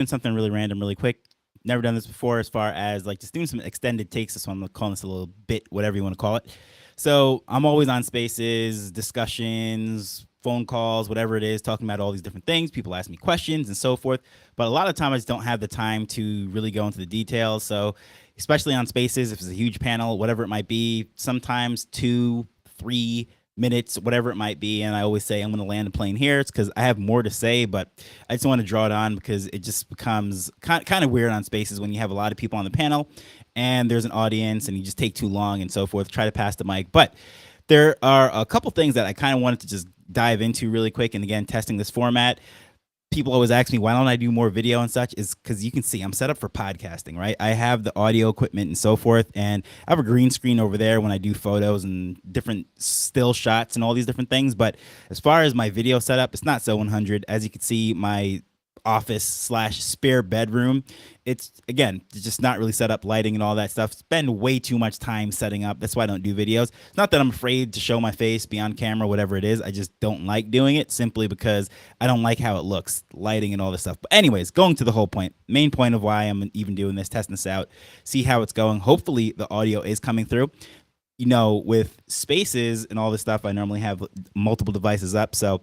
something really random, really quick. Never done this before, as far as like just doing some extended takes. This one, I'm calling this a little bit, whatever you want to call it. So I'm always on spaces, discussions, phone calls, whatever it is, talking about all these different things. People ask me questions and so forth. But a lot of time I just don't have the time to really go into the details. So especially on spaces, if it's a huge panel, whatever it might be, sometimes 2, 3 minutes, whatever it might be. And I always say I'm going to land the plane here. It's because I have more to say, but I just want to draw it on because it just becomes kind of weird on spaces when you have a lot of people on the panel and there's an audience and you just take too long and so forth. Try to pass the mic. But there are a couple things that I kind of wanted to just dive into really quick. And again, testing this format, people always ask me why don't I do more video and such, is because you can see I'm set up for podcasting, right? I have the audio equipment and so forth, and I have a green screen over there when I do photos and different still shots and all these different things. But as far as my video setup, it's not so 100. As you can see, my office slash spare bedroom, it's again just not really set up, lighting and all that stuff. Spend way too much time setting up. That's why I don't do videos. It's not that I'm afraid to show my face, be on camera, whatever it is. I just don't like doing it, simply because I don't like how it looks, lighting and all this stuff. But anyways, going to the whole point, main point of why I'm even doing this, testing this out, see how it's going. Hopefully the audio is coming through. You know, with spaces and all this stuff, I normally have multiple devices up. So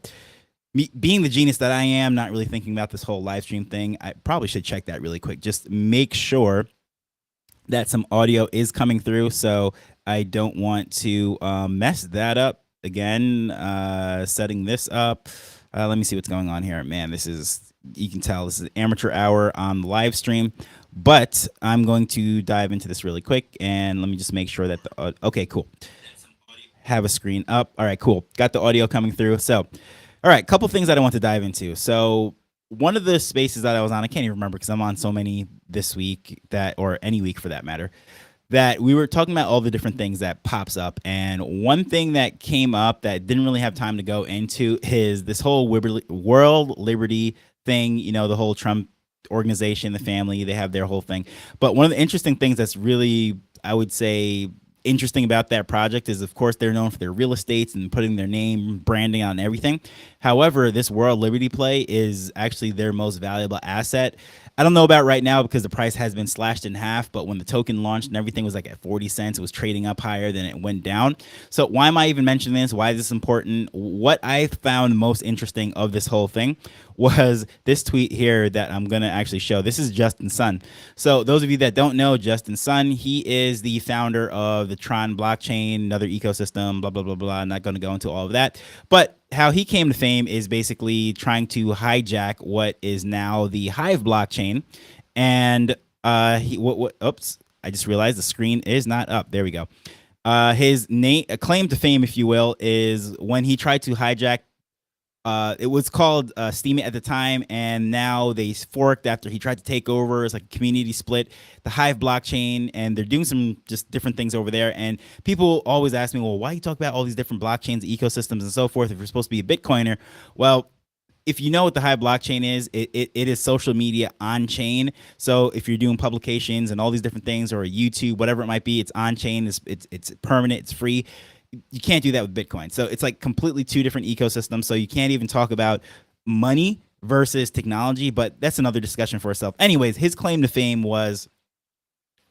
me being the genius that I am, not really thinking about this whole live stream thing, I probably should check that really quick. Just make sure that some audio is coming through. So I don't want to mess that up again. Setting this up. Let me see what's going on here. Man, this is, you can tell this is amateur hour on the live stream. But I'm going to dive into this really quick, and let me just make sure that the okay, cool. Have a screen up. All right, cool. Got the audio coming through. So, all right, couple things that I want to dive into. So, one of the spaces that I was on, I can't even remember because I'm on so many this week, that, or any week for that matter, that we were talking about all the different things that pops up. And one thing that came up that didn't really have time to go into is this whole world liberty thing, you know, the whole Trump organization, the family, they have their whole thing. But one of the interesting things that's really, I would say, interesting about that project is, of course, they're known for their real estates and putting their name, branding on everything. However, this World Liberty play is actually their most valuable asset. I don't know about right now because the price has been slashed in half, but when the token launched and everything was like at 40 cents, it was trading up higher than it went down. So why am I even mentioning this? Why is this important? What I found most interesting of this whole thing was this tweet here that I'm going to actually show. This is Justin Sun. So those of you that don't know Justin Sun, he is the founder of the Tron blockchain, another ecosystem, blah, blah, blah, blah. I'm not going to go into all of that. But how he came to fame is basically trying to hijack what is now the Hive blockchain. And oops, I just realized the screen is not up. There we go. His name, claim to fame, if you will, is when he tried to hijack. It was called Steemit at the time, and now they forked after he tried to take over. It's like a community split, the Hive blockchain, and they're doing some just different things over there. And people always ask me, well, why you talk about all these different blockchains, ecosystems, and so forth if you're supposed to be a Bitcoiner? Well, if you know what the Hive blockchain is, it is social media on chain. So if you're doing publications and all these different things, or YouTube, whatever it might be, it's on chain. It's permanent. It's free. You can't do that with Bitcoin. So it's like completely two different ecosystems. So you can't even talk about money versus technology, but that's another discussion for itself. Anyways, his claim to fame was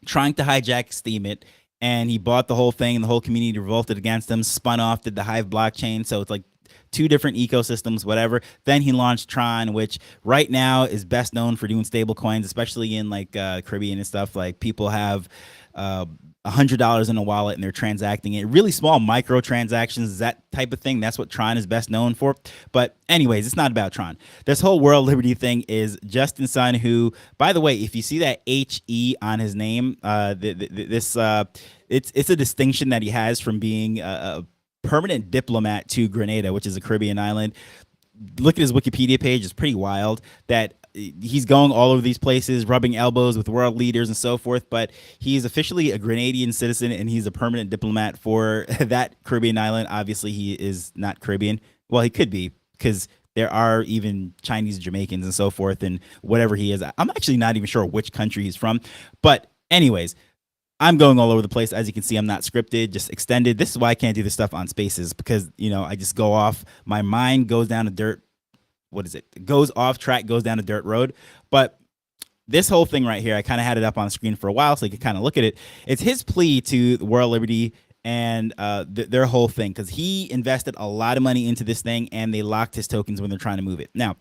trying to hijack Steemit, and he bought the whole thing, and the whole community revolted against him, spun off, did the Hive blockchain. So it's like two different ecosystems, whatever. Then he launched Tron, which right now is best known for doing stable coins, especially in like Caribbean and stuff. Like people have $100 in a wallet and they're transacting it. Really small micro transactions, that type of thing. That's what Tron is best known for. But anyways, it's not about Tron. This whole World Liberty thing is Justin Sun, who, by the way, if you see that HE on his name, it's a distinction that he has from being a permanent diplomat to Grenada, which is a Caribbean island. Look at his Wikipedia page. It's pretty wild that he's going all over these places, rubbing elbows with world leaders and so forth. But he's officially a Grenadian citizen, and he's a permanent diplomat for that Caribbean island. Obviously, he is not Caribbean. Well, he could be, because there are even Chinese, Jamaicans, and so forth, and whatever he is. I'm actually not even sure which country he's from. But anyways, I'm going all over the place. As you can see, I'm not scripted, just extended. This is why I can't do this stuff on spaces, because, you know, I just go off. My mind goes down a dirt. What is it? It goes off track, goes down a dirt road. But this whole thing right here, I kind of had it up on the screen for a while so you could kind of look at it. It's his plea to World Liberty and their whole thing, because he invested a lot of money into this thing and they locked his tokens when they're trying to move it. Now,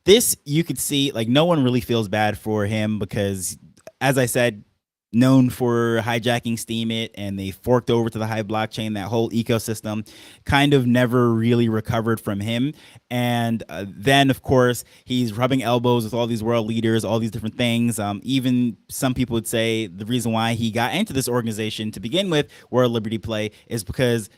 this you could see, like, no one really feels bad for him because, as I said, known for hijacking Steemit, and they forked over to the Hive blockchain. That whole ecosystem kind of never really recovered from him. And then, of course, he's rubbing elbows with all these world leaders, all these different things. Even some people would say the reason why he got into this organization to begin with, World Liberty Play, is because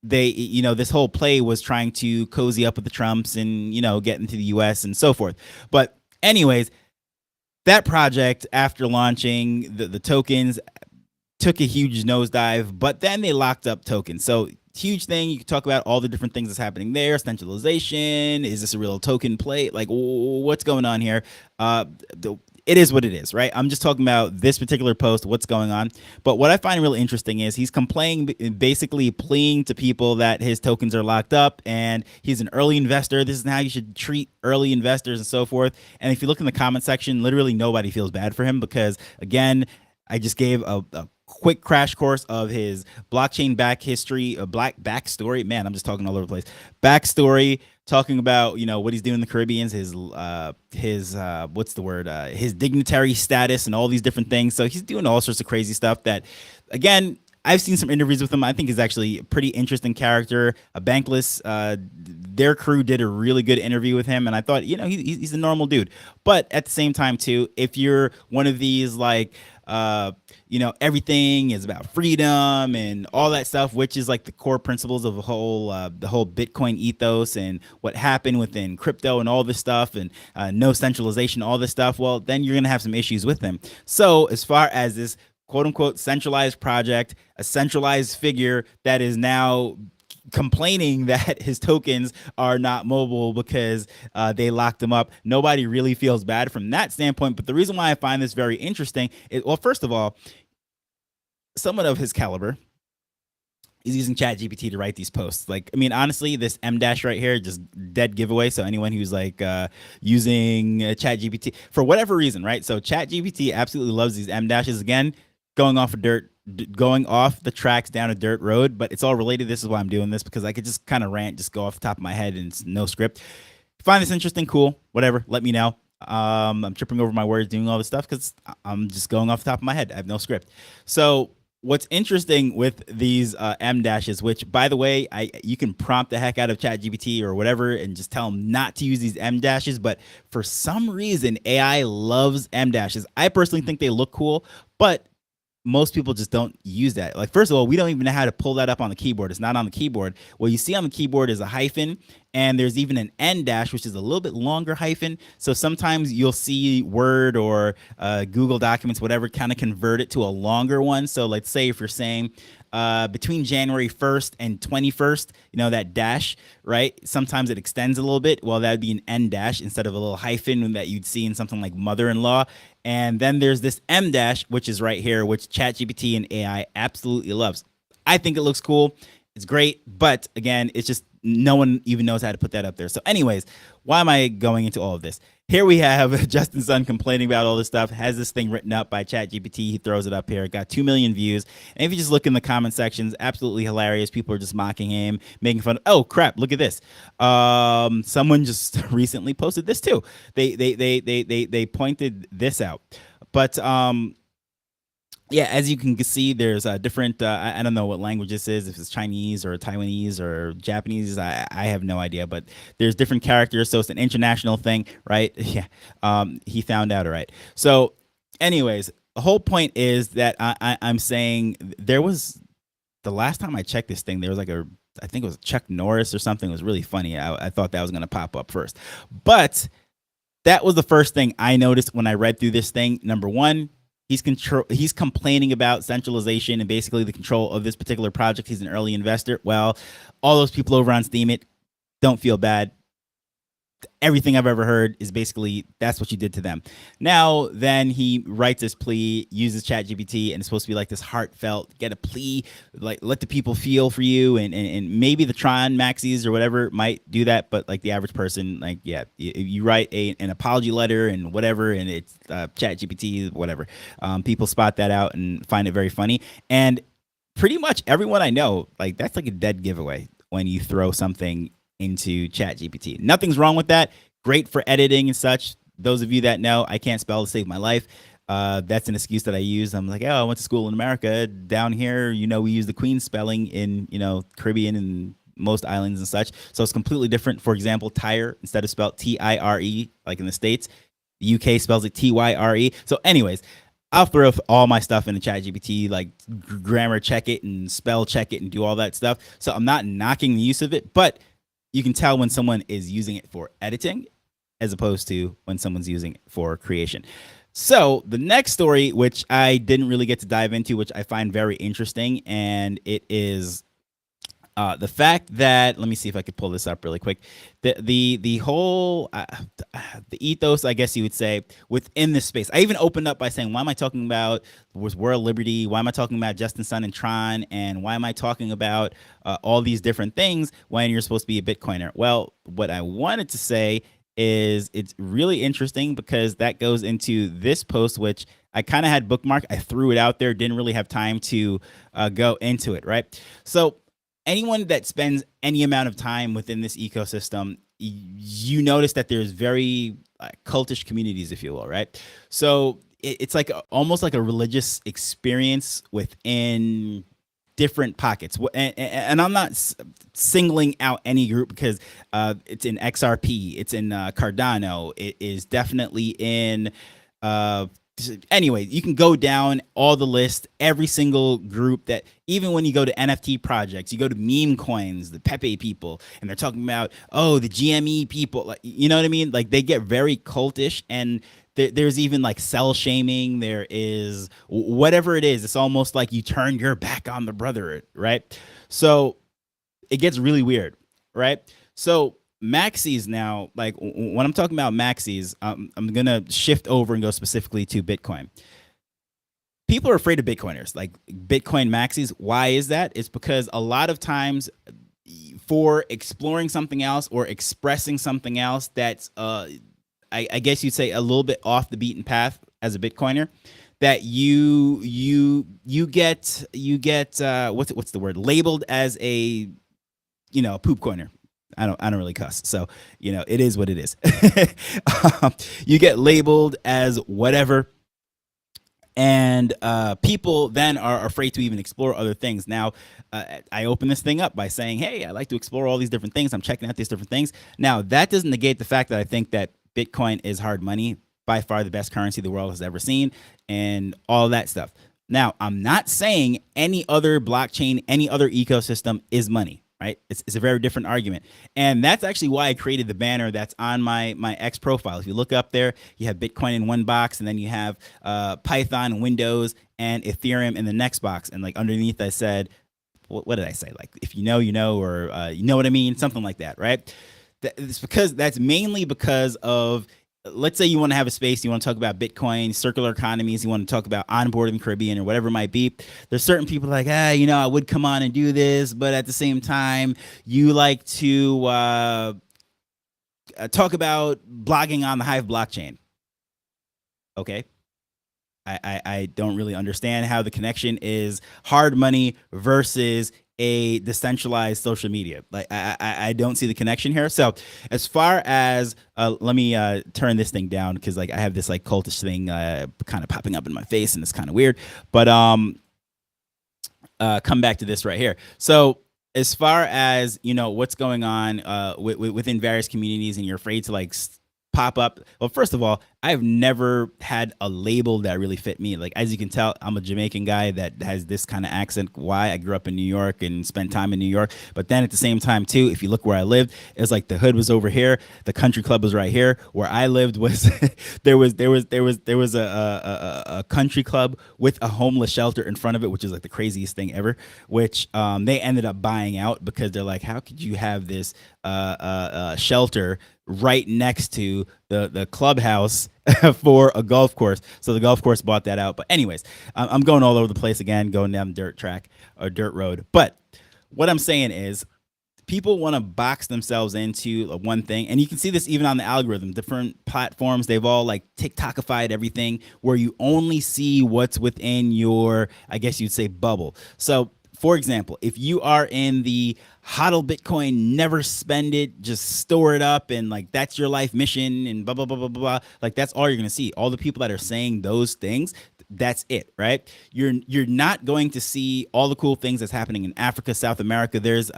they, this whole play was trying to cozy up with the Trumps and, get into the US and so forth. But anyways, that project, after launching, the tokens took a huge nosedive, but then they locked up tokens. So huge thing. You can talk about all the different things that's happening there. Centralization. Is this a real token play? Like, what's going on here? It is what it is, right? I'm just talking about this particular post, what's going on. But what I find really interesting is he's complaining, basically pleading to people that his tokens are locked up and he's an early investor. This is how you should treat early investors and so forth. And if you look in the comment section, literally nobody feels bad for him because, again, I just gave a quick crash course of his blockchain back history, a black backstory. Man, I'm just talking all over the place. Backstory, talking about, what he's doing in the Caribbeans, his what's the word? His dignitary status and all these different things. So he's doing all sorts of crazy stuff that, again, I've seen some interviews with him. I think he's actually a pretty interesting character. A Bankless, their crew did a really good interview with him, and I thought, he's a normal dude. But at the same time, too, if you're one of these like, everything is about freedom and all that stuff, which is like the core principles of the whole Bitcoin ethos and what happened within crypto and all this stuff, and no centralization, all this stuff. Well, then you're gonna have some issues with them. So as far as this quote unquote centralized project, a centralized figure that is now complaining that his tokens are not mobile because they locked them up, nobody really feels bad from that standpoint. But the reason why I find this very interesting is, well, first of all, someone of his caliber is using ChatGPT to write these posts. Like, I mean, honestly, this M dash right here, just dead giveaway. So anyone who's like using ChatGPT for whatever reason, right? So ChatGPT absolutely loves these M dashes. Again, going off the tracks down a dirt road, but it's all related. This is why I'm doing this, because I could just kind of rant, just go off the top of my head, and it's no script. Find this interesting, cool, whatever, let me know. I'm tripping over my words doing all this stuff because I'm just going off the top of my head. I have no script. So what's interesting with these M dashes, which, by the way, you can prompt the heck out of ChatGPT or whatever and just tell them not to use these M dashes, but for some reason AI loves M dashes. I personally think they look cool, but most people just don't use that. Like, first of all, we don't even know how to pull that up on the keyboard. It's not on the keyboard. What you see on the keyboard is a hyphen, and there's even an N dash, which is a little bit longer hyphen. So sometimes you'll see Word or Google Documents, whatever, kind of convert it to a longer one. So let's say if you're saying between January 1st and 21st, that dash, right? Sometimes it extends a little bit. Well, that would be an N dash instead of a little hyphen that you'd see in something like mother-in-law. And then there's this M dash, which is right here, which ChatGPT and AI absolutely loves. I think it looks cool. It's great. But again, it's just no one even knows how to put that up there. So anyways, why am I going into all of this? Here we have Justin Sun complaining about all this stuff, has this thing written up by ChatGPT. He throws it up here. It got 2 million views. And if you just look in the comment sections, absolutely hilarious. People are just mocking him, making fun of, oh crap, look at this. Someone just recently posted this too. They pointed this out. But yeah, as you can see, there's different, I don't know what language this is, if it's Chinese or Taiwanese or Japanese, I have no idea, but there's different characters, so it's an international thing, right? Yeah, he found out, all right. So anyways, the whole point is that I'm saying there was, the last time I checked this thing, there was like I think it was Chuck Norris or something. It was really funny. I thought that was going to pop up first. But that was the first thing I noticed when I read through this thing. Number one, he's complaining about centralization and basically the control of this particular project. He's an early investor. Well, all those people over on Steemit, don't feel bad. everything I've ever heard is basically that's what you did to them. Now, then he writes this plea, uses ChatGPT, and it's supposed to be like this heartfelt, get a plea, like let the people feel for you, and maybe the Tron Maxis or whatever might do that, but like the average person, like yeah, you write an apology letter and whatever, and it's ChatGPT, whatever. People spot that out and find it very funny, and pretty much everyone I know, like that's like a dead giveaway when you throw something into Chat GPT. Nothing's wrong with that. Great for editing and such. Those of you that know, I can't spell to save my life. That's an excuse that I use. I'm like, oh, I went to school in America. Down here, we use the Queen spelling in, Caribbean and most islands and such. So it's completely different. For example, tire, instead of spelled Tire, like in the States, the UK spells it Tyre. So anyways, I'll throw all my stuff into ChatGPT, like grammar check it and spell check it and do all that stuff. So I'm not knocking the use of it, but you can tell when someone is using it for editing as opposed to when someone's using it for creation. So the next story, which I didn't really get to dive into, which I find very interesting, and it is the fact that, let me see if I could pull this up really quick. The whole the ethos, I guess you would say, within this space. I even opened up by saying, why am I talking about World Liberty? Why am I talking about Justin Sun and Tron? And why am I talking about all these different things when you're supposed to be a Bitcoiner? Well, what I wanted to say is it's really interesting because that goes into this post, which I kind of had bookmarked. I threw it out there, didn't really have time to go into it, right? So anyone that spends any amount of time within this ecosystem, you notice that there's very cultish communities, if you will, right? So it's like almost like a religious experience within different pockets. And I'm not singling out any group because it's in XRP, it's in Cardano, it is definitely in anyway, you can go down all the list, every single group that, even when you go to NFT projects, you go to meme coins, the Pepe people, and they're talking about, oh, the GME people, like, you know what I mean? Like they get very cultish, and there's even like cell shaming. There is whatever it is. It's almost like you turn your back on the brother, right? So it gets really weird, right? So Maxis now, like when I'm talking about Maxis, I'm going to shift over and go specifically to Bitcoin. People are afraid of Bitcoiners, like Bitcoin Maxis. Why is that? It's because a lot of times for exploring something else or expressing something else that's, I guess you'd say, a little bit off the beaten path as a Bitcoiner, that you get what's the word, labeled as a poop coiner. I don't really cuss, so it is what it is. You get labeled as whatever, and people then are afraid to even explore other things. Now, I open this thing up by saying, hey, I like to explore all these different things. I'm checking out these different things. Now, that doesn't negate the fact that I think that Bitcoin is hard money, by far the best currency the world has ever seen, and all that stuff. Now, I'm not saying any other blockchain, any other ecosystem is money. Right? It's a very different argument. And that's actually why I created the banner that's on my X profile. If you look up there, you have Bitcoin in one box, and then you have Python, Windows, and Ethereum in the next box. And like underneath, I said, what did I say? Like, if you know, or you know what I mean? Something like that, right? That's mainly because of, let's say you want to have a space, you want to talk about Bitcoin, circular economies, you want to talk about onboarding the Caribbean or whatever it might be. There's certain people like, I would come on and do this, but at the same time, you like to talk about blogging on the Hive blockchain. Okay. I don't really understand how the connection is hard money versus a decentralized social media. Like I don't see the connection here. So as far as let me turn this thing down, because like I have this like cultish thing kind of popping up in my face, and it's kind of weird. But come back to this right here. So as far as what's going on within various communities, and you're afraid to like pop up. Well, first of all, I've never had a label that really fit me. Like, as you can tell, I'm a Jamaican guy that has this kind of accent. Why? I grew up in New York and spent time in New York. But then at the same time, too, if you look where I lived, it's like the hood was over here, the country club was right here. Where I lived was there was a country club with a homeless shelter in front of it, which is like the craziest thing ever. Which they ended up buying out because they're like, how could you have this shelter right next to the clubhouse for a golf course. So the golf course bought that out. But anyways, I'm going all over the place again, going down dirt track or dirt road. But what I'm saying is people want to box themselves into one thing, and you can see this even on the algorithm. Different platforms, they've all like TikTokified everything, where you only see what's within your, I guess you'd say, bubble. So for example, if you are in the hodl Bitcoin, never spend it, just store it up, and like that's your life mission, and blah blah blah blah blah. Like that's all you're gonna see. All the people that are saying those things, that's it, right? You're not going to see all the cool things that's happening in Africa, South America. There's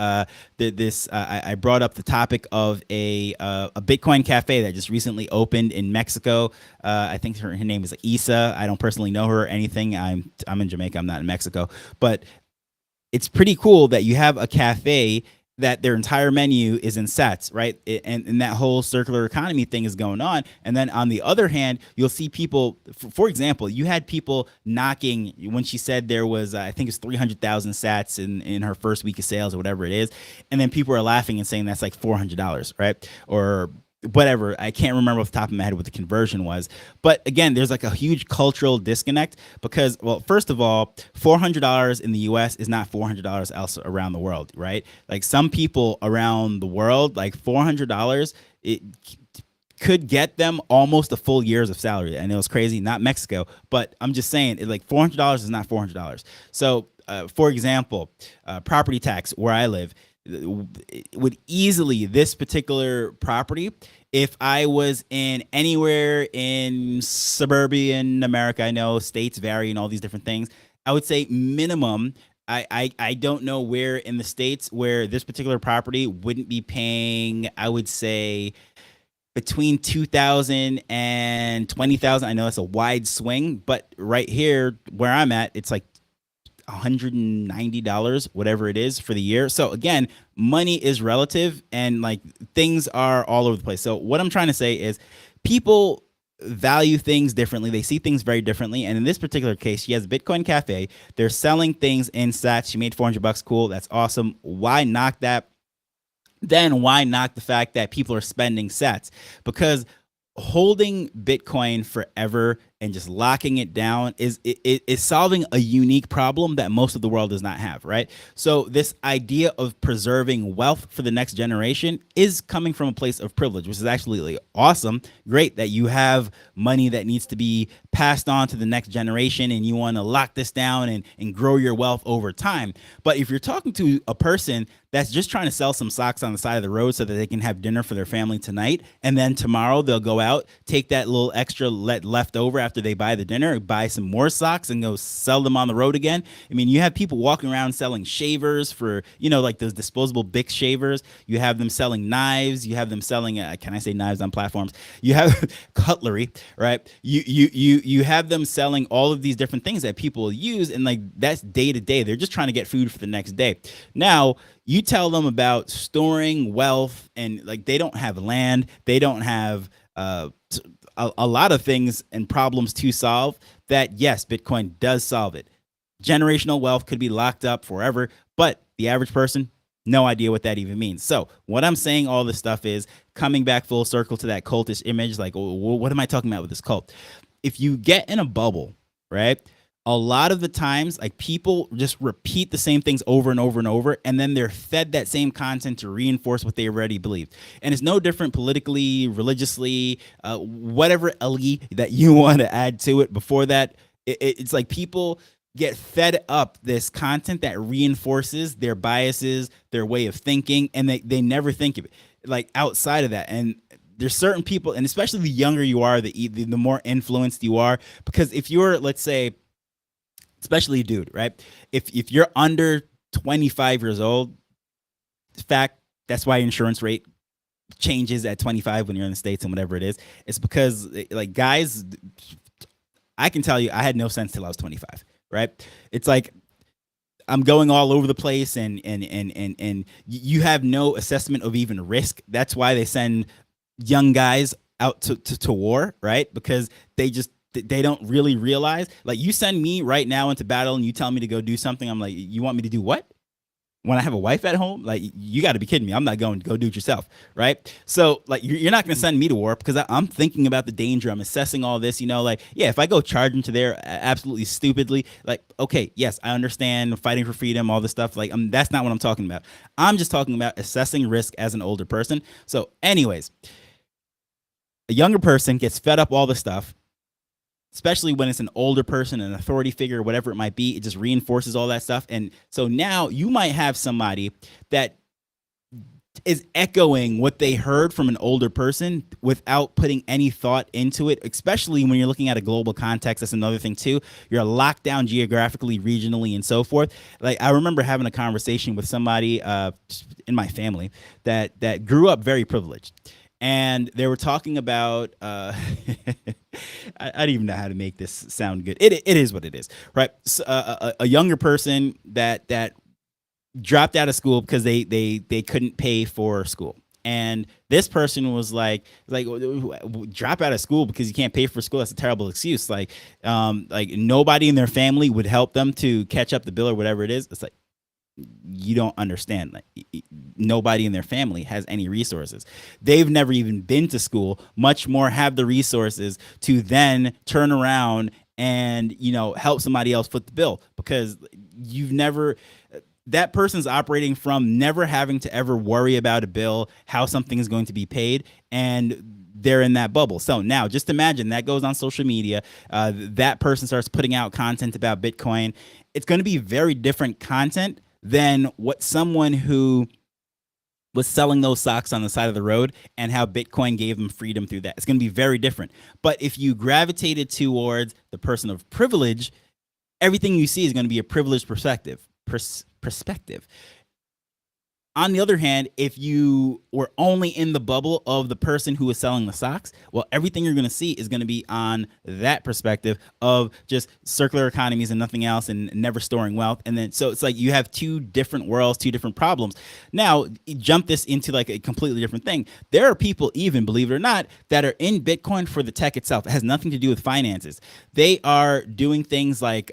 this I brought up the topic of a Bitcoin cafe that just recently opened in Mexico. I think her name is Isa. I don't personally know her or anything. I'm in Jamaica. I'm not in Mexico, but it's pretty cool that you have a cafe that their entire menu is in sats, right? And that whole circular economy thing is going on. And then on the other hand, you'll see people, for example, you had people knocking when she said there was, I think it's 300,000 sats in her first week of sales or whatever it is. And then people are laughing and saying that's like $400, right? Or whatever. I can't remember off the top of my head what the conversion was. But again, there's like a huge cultural disconnect because, well, first of all, $400 in the US is not $400 else around the world, right? Like some people around the world, like $400, it could get them almost a full year's of salary. I know it's crazy, not Mexico, but I'm just saying, like $400 is not $400. So, for example, property tax where I live, would easily, this particular property, if I was in anywhere in suburban America, I know states vary and all these different things, I would say minimum, I don't know where in the states where this particular property wouldn't be paying, I would say between 2,000 and 20,000. I know it's a wide swing, but right here where I'm at, it's like $190, whatever it is for the year. So again, money is relative and like things are all over the place. So what I'm trying to say is people value things differently. They see things very differently. And in this particular case, she has a Bitcoin cafe. They're selling things in sats. She made $400. Cool. That's awesome. Why knock that? Then why knock the fact that people are spending sats? Because holding Bitcoin forever and just locking it down is solving a unique problem that most of the world does not have, right? So this idea of preserving wealth for the next generation is coming from a place of privilege, which is actually awesome. Great that you have money that needs to be passed on to the next generation and you want to lock this down and grow your wealth over time. But if you're talking to a person that's just trying to sell some socks on the side of the road so that they can have dinner for their family tonight, and then tomorrow they'll go out, take that little extra left over after they buy the dinner, buy some more socks and go sell them on the road again. I mean, you have people walking around selling shavers for, like those disposable Bic shavers. You have them selling knives. You have them selling, can I say knives on platforms? You have cutlery, right? You have them selling all of these different things that people use, and like that's day to day. They're just trying to get food for the next day. Now, you tell them about storing wealth, and like they don't have land, they don't have a lot of things and problems to solve. That yes, Bitcoin does solve it. Generational wealth could be locked up forever, but the average person, no idea what that even means. So what I'm saying, all this stuff is coming back full circle to that cultish image. Like, what am I talking about with this cult? If you get in a bubble, right? A lot of the times, like people just repeat the same things over and over and over, and then they're fed that same content to reinforce what they already believed. And it's no different politically, religiously, whatever elite that you want to add to it. Before that, it's like people get fed up this content that reinforces their biases, their way of thinking, and they never think of it like outside of that. And there's certain people, and especially the younger you are, the more influenced you are, because if you're, let's say, especially a dude, right? If you're under 25 years old, fact, that's why insurance rate changes at 25 when you're in the States and whatever it is. It's because like guys, I can tell you, I had no sense till I was 25, right? It's like I'm going all over the place and you have no assessment of even risk. That's why they send young guys out to war, right? Because they don't really realize, like you send me right now into battle and you tell me to go do something. I'm like, you want me to do what? when I have a wife at home, like you got to be kidding me. I'm not going to go do it yourself, right? So like you're not going to send me to war because I'm thinking about the danger. I'm assessing all this, like, yeah, if I go charging to there absolutely stupidly, like, okay, yes, I understand fighting for freedom, all this stuff. Like, that's not what I'm talking about. I'm just talking about assessing risk as an older person. So anyways, a younger person gets fed up all the stuff, especially when it's an older person, an authority figure, whatever it might be. It just reinforces all that stuff. And so now you might have somebody that is echoing what they heard from an older person without putting any thought into it, especially when you're looking at a global context. That's another thing too. You're locked down geographically, regionally, and so forth. Like I remember having a conversation with somebody in my family that grew up very privileged. And they were talking about I don't even know how to make this sound good. It is what it is, right? So, a younger person that dropped out of school because they couldn't pay for school. And this person was like drop out of school because you can't pay for school. That's a terrible excuse. Like nobody in their family would help them to catch up the bill or whatever it is. It's like, you don't understand. Like nobody in their family has any resources. They've never even been to school, much more have the resources to then turn around and help somebody else foot the bill, because you've never, that person's operating from never having to ever worry about a bill, how something is going to be paid, and they're in that bubble. So now just imagine that goes on social media. That person starts putting out content about Bitcoin. It's going to be very different content than what someone who was selling those socks on the side of the road and how Bitcoin gave them freedom through that. It's going to be very different. But if you gravitated towards the person of privilege, everything you see is going to be a privileged perspective. On the other hand, if you were only in the bubble of the person who was selling the socks, well, everything you're going to see is going to be on that perspective of just circular economies and nothing else, and never storing wealth. And then, so it's like you have two different worlds, two different problems. Now, jump this into like a completely different thing. There are people, even believe it or not, that are in Bitcoin for the tech itself. It has nothing to do with finances. They are doing things like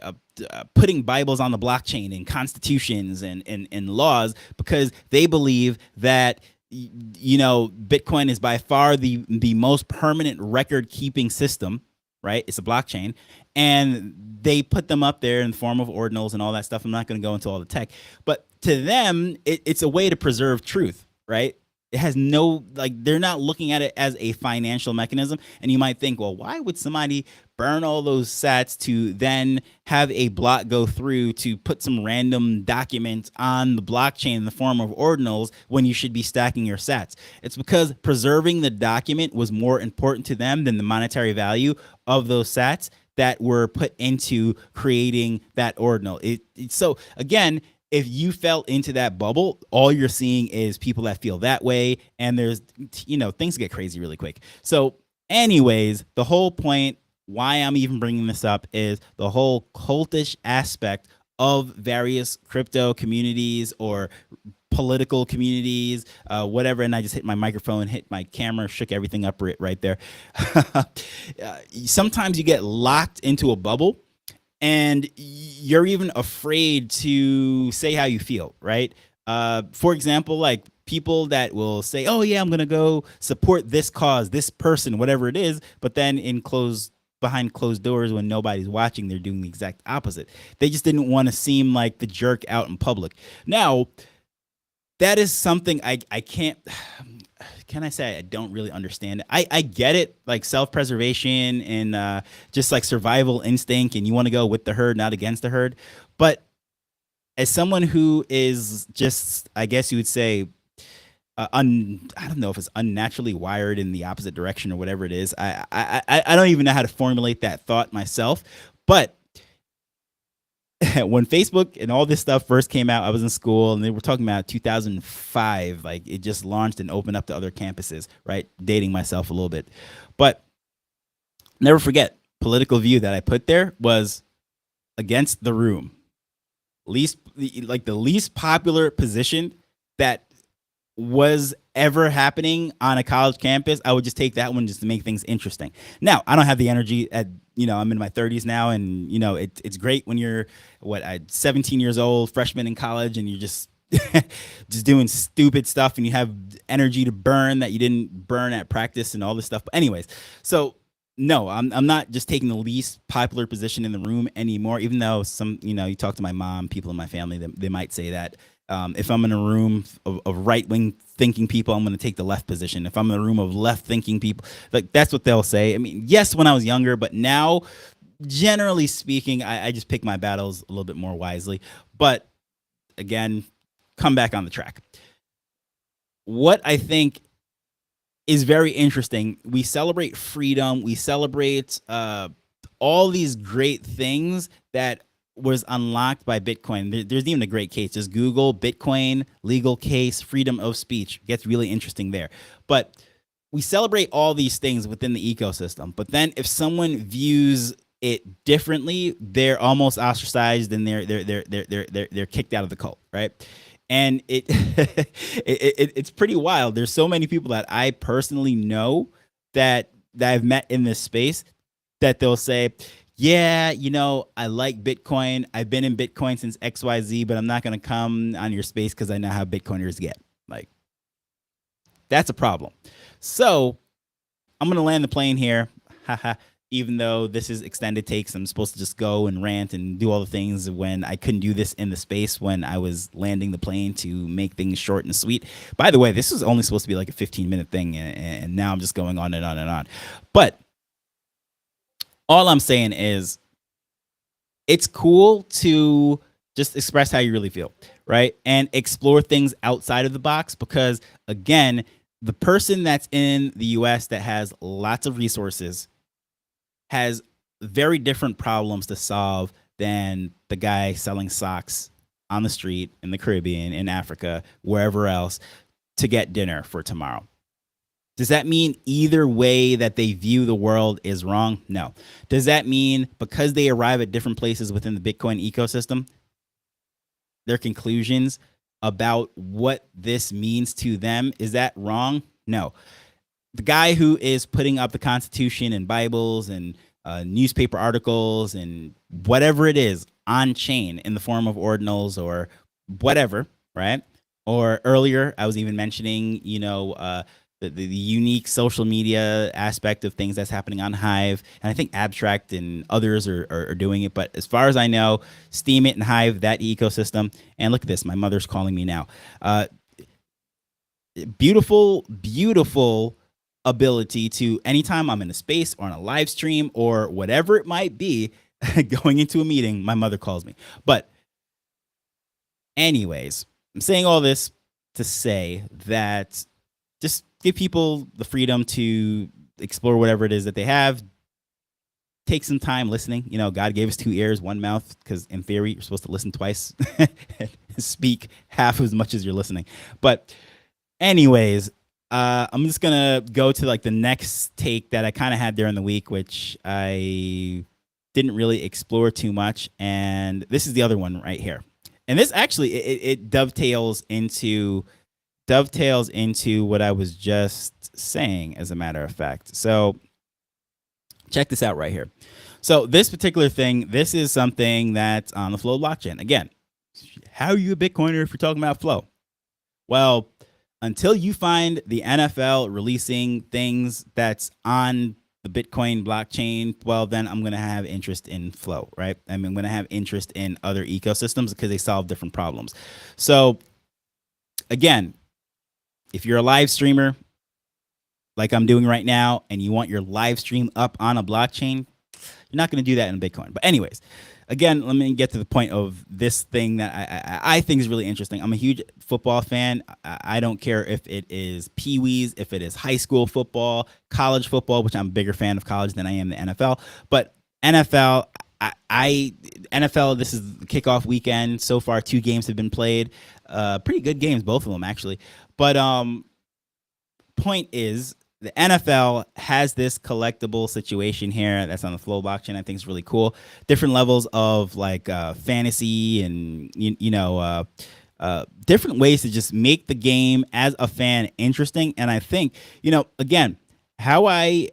putting Bibles on the blockchain and constitutions and laws, because they believe that Bitcoin is by far the most permanent record keeping system, right? It's a blockchain, and they put them up there in the form of ordinals and all that stuff. I'm not going to go into all the tech, but to them, it's a way to preserve truth, right? It has no, like, they're not looking at it as a financial mechanism. And you might think, well, why would somebody burn all those sats to then have a block go through to put some random document on the blockchain in the form of ordinals when you should be stacking your sats? It's because preserving the document was more important to them than the monetary value of those sats that were put into creating that ordinal. So again, if you fell into that bubble, all you're seeing is people that feel that way, and there's, things get crazy really quick. So anyways, the whole point why I'm even bringing this up is the whole cultish aspect of various crypto communities or political communities, whatever. And I just hit my microphone, hit my camera, shook everything up right there. Sometimes you get locked into a bubble, and you're even afraid to say how you feel, right? For example, like people that will say, oh yeah, I'm going to go support this cause, this person, whatever it is. But then behind closed doors, when nobody's watching, they're doing the exact opposite. They just didn't want to seem like the jerk out in public. Now, that is something I can't, can I say I don't really understand it? I get it, like self-preservation and just like survival instinct, and you want to go with the herd, not against the herd. But as someone who is just, I guess you would say, I don't know if it's unnaturally wired in the opposite direction or whatever it is. I don't even know how to formulate that thought myself. But when Facebook and all this stuff first came out, I was in school, and they were talking about 2005. Like, it just launched and opened up to other campuses, right? Dating myself a little bit. But never forget, political view that I put there was against the room. The least popular position that was ever happening on a college campus, I would just take that one just to make things interesting. Now, I don't have the energy I'm in my 30s now, and it's great when you're 17 years old, freshman in college, and you're just just doing stupid stuff, and you have energy to burn that you didn't burn at practice and all this stuff. But anyways, so no, I'm not just taking the least popular position in the room anymore. Even though some, you talk to my mom, people in my family, they might say that if I'm in a room of right wing thinking people, I'm going to take the left position. If I'm in a room of left thinking people, like that's what they'll say. I mean, yes, when I was younger, but now, generally speaking, I just pick my battles a little bit more wisely. But again, come back on the track. What I think is very interesting. We celebrate freedom. We celebrate all these great things that was unlocked by Bitcoin. There's even a great case. Just Google Bitcoin legal case, freedom of speech. It gets really interesting there. But we celebrate all these things within the ecosystem. But then if someone views it differently, they're almost ostracized and they're kicked out of the cult, right? And it's pretty wild. There's so many people that I personally know that I've met in this space that they'll say, yeah, I like Bitcoin. I've been in Bitcoin since XYZ, but I'm not going to come on your space because I know how Bitcoiners get. Like, that's a problem. So I'm going to land the plane here. Even though this is extended takes, I'm supposed to just go and rant and do all the things when I couldn't do this in the space when I was landing the plane to make things short and sweet. By the way, this was only supposed to be like a 15-minute thing, and now I'm just going on and on and on. But all I'm saying is it's cool to just express how you really feel, right? And explore things outside of the box because, again, the person that's in the US that has lots of resources has very different problems to solve than the guy selling socks on the street in the Caribbean, in Africa, wherever else to get dinner for tomorrow. Does that mean either way that they view the world is wrong? No. Does that mean because they arrive at different places within the Bitcoin ecosystem, their conclusions about what this means to them, is that wrong? No. The guy who is putting up the Constitution and Bibles and newspaper articles and whatever it is on chain in the form of ordinals or whatever, right? Or earlier, I was even mentioning, the unique social media aspect of things that's happening on Hive. And I think Abstract and others are doing it. But as far as I know, Steemit and Hive, that ecosystem. And look at this. My mother's calling me now. Beautiful, beautiful ability to, anytime I'm in a space or on a live stream or whatever it might be, going into a meeting, my mother calls me. But anyways, I'm saying all this to say that just give people the freedom to explore whatever it is that they have. Take some time listening. God gave us 2 ears, 1 mouth, because in theory, you're supposed to listen twice and speak half as much as you're listening. But anyways, I'm just going to go to like the next take that I kind of had there in the week, which I didn't really explore too much. And this is the other one right here. And this actually, it dovetails into what I was just saying, as a matter of fact. So check this out right here. So this particular thing, this is something that's on the Flow blockchain. Again, how are you a Bitcoiner if you're talking about Flow? Well, until you find the NFL releasing things that's on the Bitcoin blockchain, well, then I'm going to have interest in Flow, right? I'm going to have interest in other ecosystems because they solve different problems. So again, if you're a live streamer like I'm doing right now and you want your live stream up on a blockchain, you're not going to do that in Bitcoin. But anyways, again, let me get to the point of this thing that I think is really interesting. I'm a huge football fan. I don't care if it is Pee-wees, if it is high school football, college football, which I'm a bigger fan of college than I am the NFL. But NFL, NFL, this is the kickoff weekend. So far, 2 games have been played. Pretty good games, both of them, actually. But point is, the NFL has this collectible situation here that's on the Flow blockchain. I think it's really cool. Different levels of like fantasy and different ways to just make the game as a fan interesting. And I think again, how I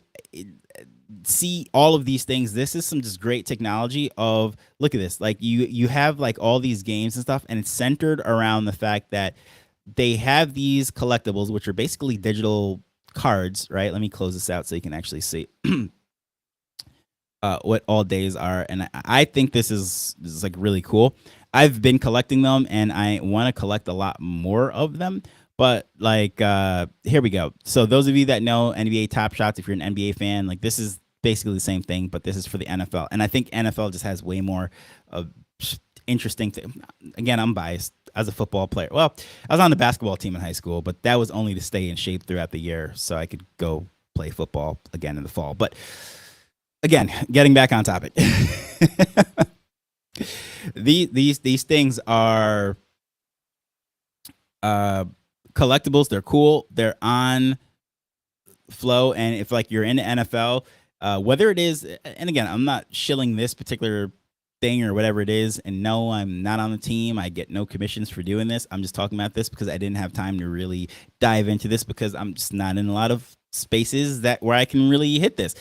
see all of these things. This is some just great technology of, look at this. Like you have like all these games and stuff, and it's centered around the fact that they have these collectibles, which are basically digital cards, right? Let me close this out so you can actually see what all days are. And I think this is like really cool. I've been collecting them and I want to collect a lot more of them. But like here we go. So those of you that know NBA Top Shots, if you're an NBA fan, like this is basically the same thing, but this is for the NFL. And I think NFL just has way more interesting again, I'm biased as a football player. Well, I was on the basketball team in high school, but that was only to stay in shape throughout the year so I could go play football again in the fall. But again, getting back on topic. These things are collectibles. They're cool. They're on Flow, and if like you're in the NFL, whether it is, and again, I'm not shilling this particular thing or whatever it is, and no, I'm not on the team. I get no commissions for doing this. I'm just talking about this because I didn't have time to really dive into this because I'm just not in a lot of spaces that where I can really hit this.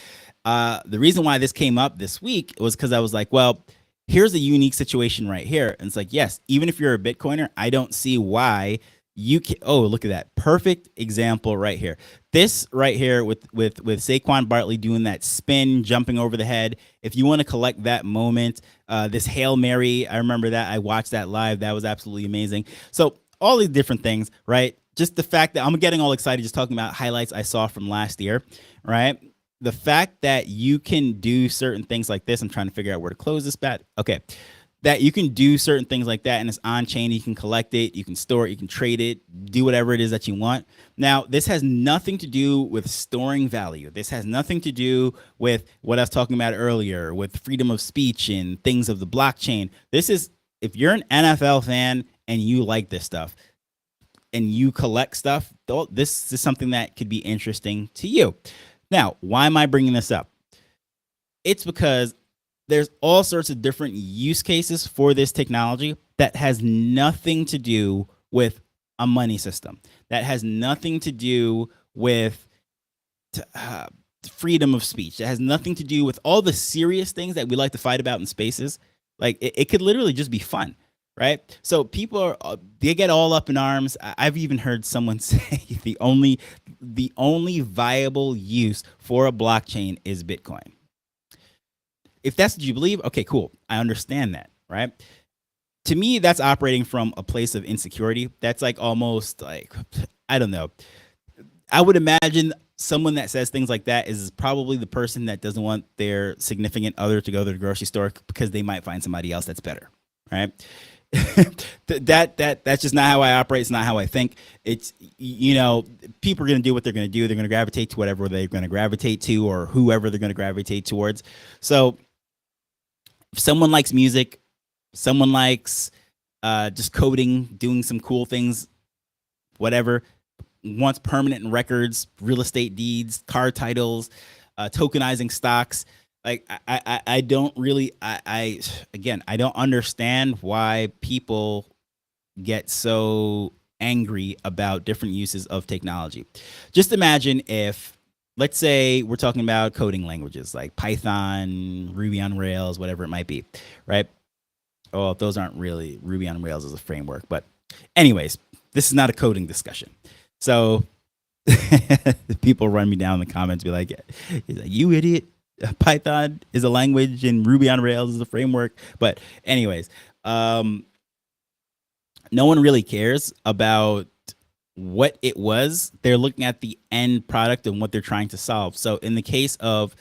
The reason why this came up this week was because I was like, well, here's a unique situation right here. And it's like, yes, even if you're a Bitcoiner, I don't see why you can. Oh, look at that. Perfect example right here. This right here with Saquon Barkley doing that spin, jumping over the head. If you want to collect that moment, this Hail Mary, I remember that. I watched that live. That was absolutely amazing. So all these different things, right? Just the fact that I'm getting all excited just talking about highlights I saw from last year, right? The fact that you can do certain things like this, I'm trying to figure out where to close this bat. Okay. That you can do certain things like that and it's on chain. You can collect it, you can store it, you can trade it, do whatever it is that you want. Now, this has nothing to do with storing value. This has nothing to do with what I was talking about earlier with freedom of speech and things of the blockchain. This is, if you're an NFL fan and you like this stuff and you collect stuff, this is something that could be interesting to you. Now, why am I bringing this up? It's because there's all sorts of different use cases for this technology that has nothing to do with a money system, that has nothing to do with freedom of speech, that has nothing to do with all the serious things that we like to fight about in spaces. Like it could literally just be fun, right? So people they get all up in arms. I've even heard someone say the only viable use for a blockchain is Bitcoin. If that's what you believe, okay, cool. I understand that, right? To me, that's operating from a place of insecurity. That's like almost like, I don't know. I would imagine someone that says things like that is probably the person that doesn't want their significant other to go to the grocery store because they might find somebody else that's better, right? That's just not how I operate. It's not how I think. It's, people are going to do what they're going to do. They're going to gravitate to whatever they're going to gravitate to or whoever they're going to gravitate towards. So if someone likes music, someone likes just coding, doing some cool things, whatever, wants permanent records, real estate deeds, car titles, tokenizing stocks. Like I don't really, I don't understand why people get so angry about different uses of technology. Just imagine if, let's say we're talking about coding languages like Python, Ruby on Rails, whatever it might be, right? Oh, those aren't really Ruby on Rails as a framework, but anyways, this is not a coding discussion. So people run me down in the comments, be like, you idiot. Python is a language and Ruby on Rails is a framework. But anyways, no one really cares about what it was. They're looking at the end product and what they're trying to solve. So in the case of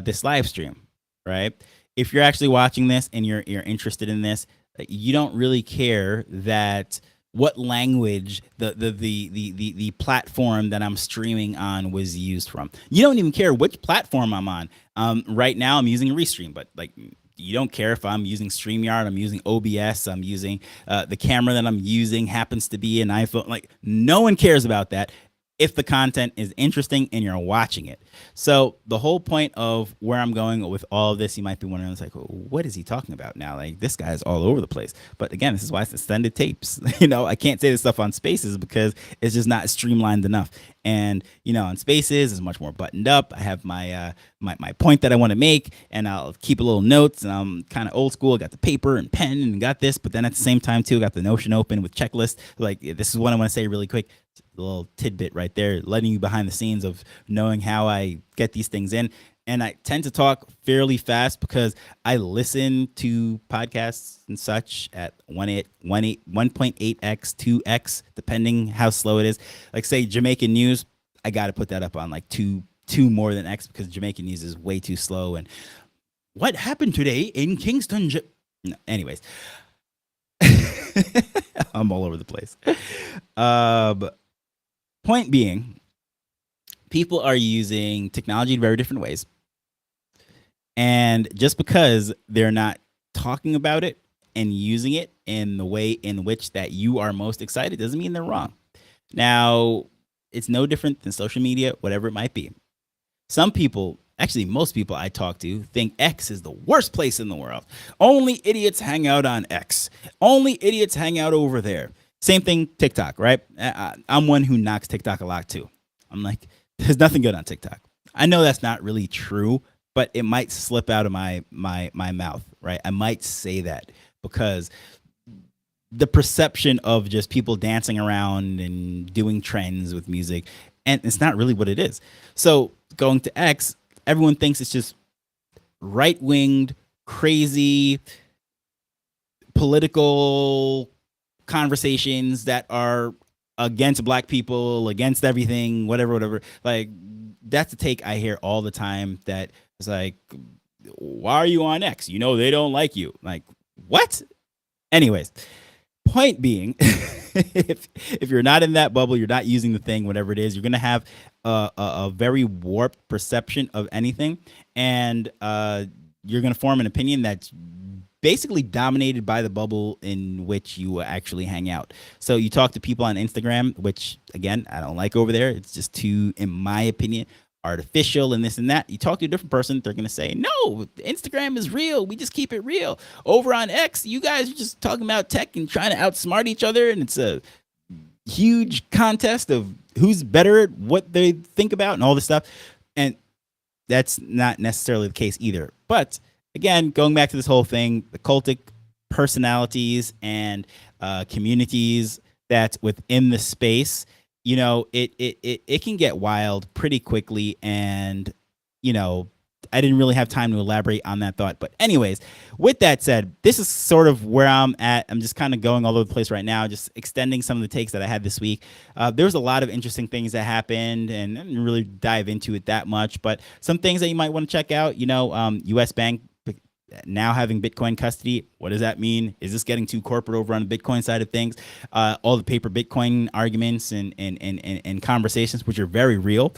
this live stream, right? If you're actually watching this and you're interested in this, you don't really care that what language the platform that I'm streaming on was used from. You don't even care which platform I'm on. Right now I'm using Restream, but like you don't care if I'm using StreamYard, I'm using OBS, I'm using the camera that I'm using happens to be an iPhone. Like no one cares about that if the content is interesting and you're watching it. So the whole point of where I'm going with all of this, you might be wondering, it's like, well, what is he talking about now? Like this guy's all over the place. But again, this is why it's extended tapes. I can't say this stuff on Spaces because it's just not streamlined enough. And on Spaces is much more buttoned up. I have my point that I want to make, and I'll keep a little notes. And I'm kind of old school. I got the paper and pen and got this, but then at the same time too, I got the Notion open with checklists. Like, this is what I want to say really quick. A little tidbit right there, letting you behind the scenes of knowing how I get these things in. And I tend to talk fairly fast because I listen to podcasts and such at 1.8x, 2x, depending how slow it is. Like, say, Jamaican news, I got to put that up on like two more than X, because Jamaican news is way too slow. And what happened today in Kingston? No, anyways, I'm all over the place. Point being, people are using technology in very different ways. And just because they're not talking about it and using it in the way in which that you are most excited doesn't mean they're wrong. Now, it's no different than social media, whatever it might be. Some people, actually most people I talk to, think X is the worst place in the world. Only idiots hang out on X. Only idiots hang out over there. Same thing, TikTok, right? I'm one who knocks TikTok a lot too. I'm like, there's nothing good on TikTok. I know that's not really true, but it might slip out of my mouth, right? I might say that because the perception of just people dancing around and doing trends with music, and it's not really what it is. So going to X, everyone thinks it's just right-winged, crazy, political conversations that are against black people, against everything, whatever. Like, that's a take I hear all the time, that it's like, why are you on X? They don't like you. Like, what? Anyways, point being, if you're not in that bubble, you're not using the thing, whatever it is, you're going to have a very warped perception of anything. And you're going to form an opinion that's basically dominated by the bubble in which you actually hang out. So you talk to people on Instagram, which, again, I don't like over there. It's just too, in my opinion, artificial and this and that. You talk to a different person, they're going to say, no, Instagram is real. We just keep it real. Over on X, you guys are just talking about tech and trying to outsmart each other. And it's a huge contest of who's better at what they think about and all this stuff. And that's not necessarily the case either. But again, going back to this whole thing, the cultic personalities and communities that's within the space, it can get wild pretty quickly. And, I didn't really have time to elaborate on that thought. But anyways, with that said, this is sort of where I'm at. I'm just kind of going all over the place right now, just extending some of the takes that I had this week. There was a lot of interesting things that happened, and I didn't really dive into it that much. But some things that you might want to check out, U.S. Bank now having Bitcoin custody. What does that mean? Is this getting too corporate over on the Bitcoin side of things? All the paper Bitcoin arguments and conversations, which are very real,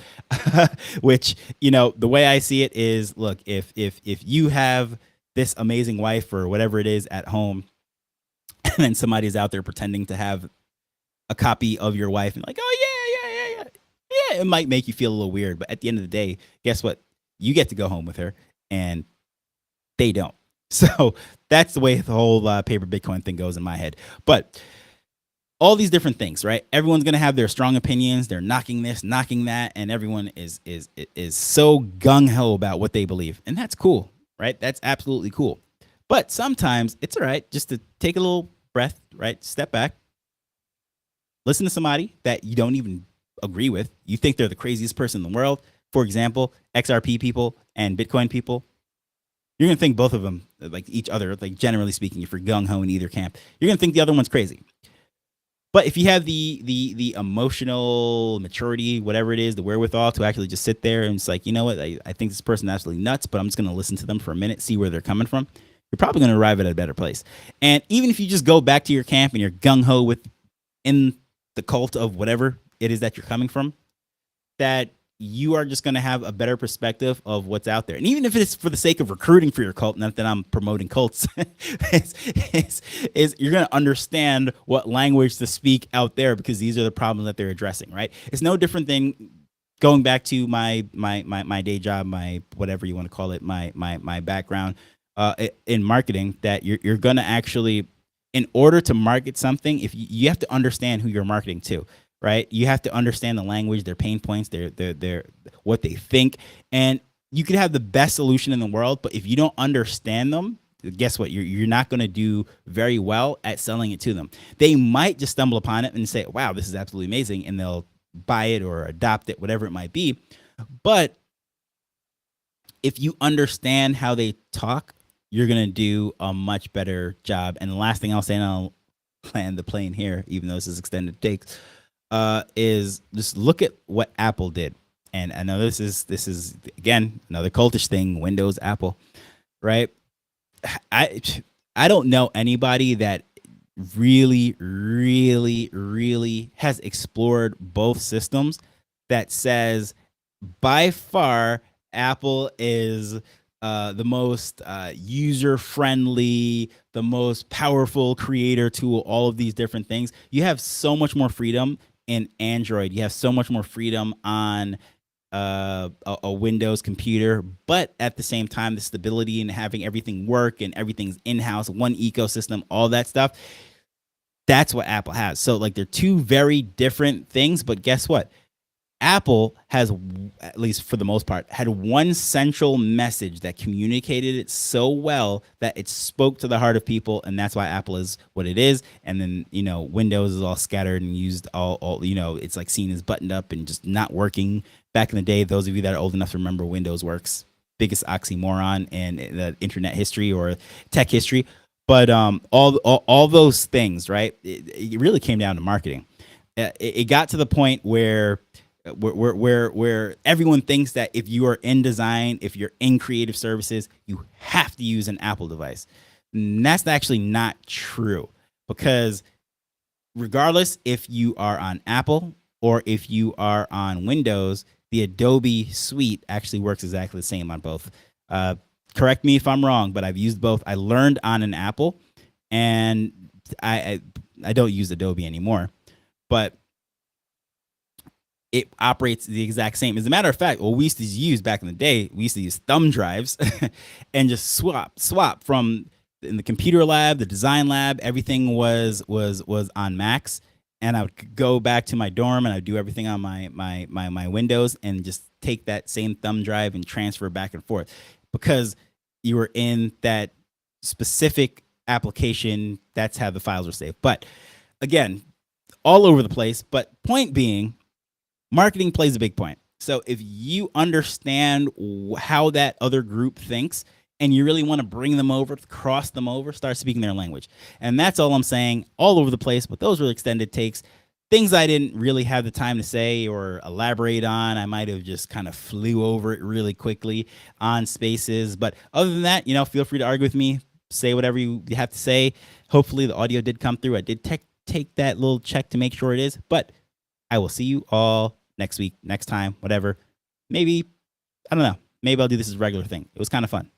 which, the way I see it is, look, if you have this amazing wife or whatever it is at home, and then somebody's out there pretending to have a copy of your wife and like, oh yeah, it might make you feel a little weird. But at the end of the day, guess what? You get to go home with her, and they don't. So that's the way the whole paper Bitcoin thing goes in my head. But all these different things, right? Everyone's going to have their strong opinions. They're knocking this, knocking that, and everyone is so gung-ho about what they believe. And that's cool, right? That's absolutely cool. But sometimes it's all right just to take a little breath, right? Step back. Listen to somebody that you don't even agree with. You think they're the craziest person in the world. For example, XRP people and Bitcoin people. You're going to think both of them, like each other, like generally speaking, if you're gung-ho in either camp, you're going to think the other one's crazy. But if you have the emotional maturity, whatever it is, the wherewithal to actually just sit there and it's like, you know what, I think this person is absolutely nuts, but I'm just going to listen to them for a minute, see where they're coming from, you're probably going to arrive at a better place. And even if you just go back to your camp and you're gung-ho in the cult of whatever it is that you're coming from, that you are just going to have a better perspective of what's out there. And even if it's for the sake of recruiting for your cult, not that I'm promoting cults, is you're going to understand what language to speak out there, because these are the problems that they're addressing, right? It's no different than going back to my day job, my whatever you want to call it, my background in marketing, that you're going to actually, in order to market something, if you have to understand who you're marketing to. right? You have to understand the language, their pain points, their what they think, and you could have the best solution in the world, but if you don't understand them, guess what? You're not going to do very well at selling it to them. They might just stumble upon it and say, "Wow, this is absolutely amazing," and they'll buy it or adopt it, whatever it might be. But if you understand how they talk, you're going to do a much better job. And the last thing I'll say, and I'll land the plane here, even though this is extended takes, is just look at what Apple did. And I know this is again another cultish thing. Windows, Apple, right? I I don't know anybody that really has explored both systems that says by far Apple is the most user friendly, the most powerful creator tool, all of these different things. You have so much more freedom in Android. You have so much more freedom on a Windows computer, but at the same time, the stability and having everything work and everything's in house, one ecosystem, all that stuff. That's what Apple has. So, like, they're two very different things, but guess what? Apple has, at least for the most part, had one central message that communicated it so well that it spoke to the heart of people, and that's why Apple is what it is. And then, Windows is all scattered and used all it's like seen as buttoned up and just not working. Back in the day, those of you that are old enough to remember Windows Works, biggest oxymoron in the internet history or tech history. But all those things, right? It really came down to marketing. It got to the point where everyone thinks that if you are in design, if you're in creative services, you have to use an Apple device. And that's actually not true, because regardless if you are on Apple or if you are on Windows, the Adobe suite actually works exactly the same on both. Correct me if I'm wrong, but I've used both. I learned on an Apple, and I don't use Adobe anymore, but it operates the exact same. As a matter of fact, what we used to use back in the day, we used to use thumb drives and just swap from in the computer lab, the design lab, everything was on Macs. And I would go back to my dorm and I'd do everything on my Windows and just take that same thumb drive and transfer back and forth, because you were in that specific application. That's how the files were saved. But again, all over the place. But point being, marketing plays a big point. So if you understand how that other group thinks and you really want to bring them over, cross them over, start speaking their language. And that's all I'm saying, all over the place. But those were extended takes. Things I didn't really have the time to say or elaborate on. I might have just kind of flew over it really quickly on Spaces. But other than that, feel free to argue with me. Say whatever you have to say. Hopefully the audio did come through. I did take that little check to make sure it is. But I will see you all next week, next time, whatever. Maybe, I don't know. Maybe I'll do this as a regular thing. It was kind of fun.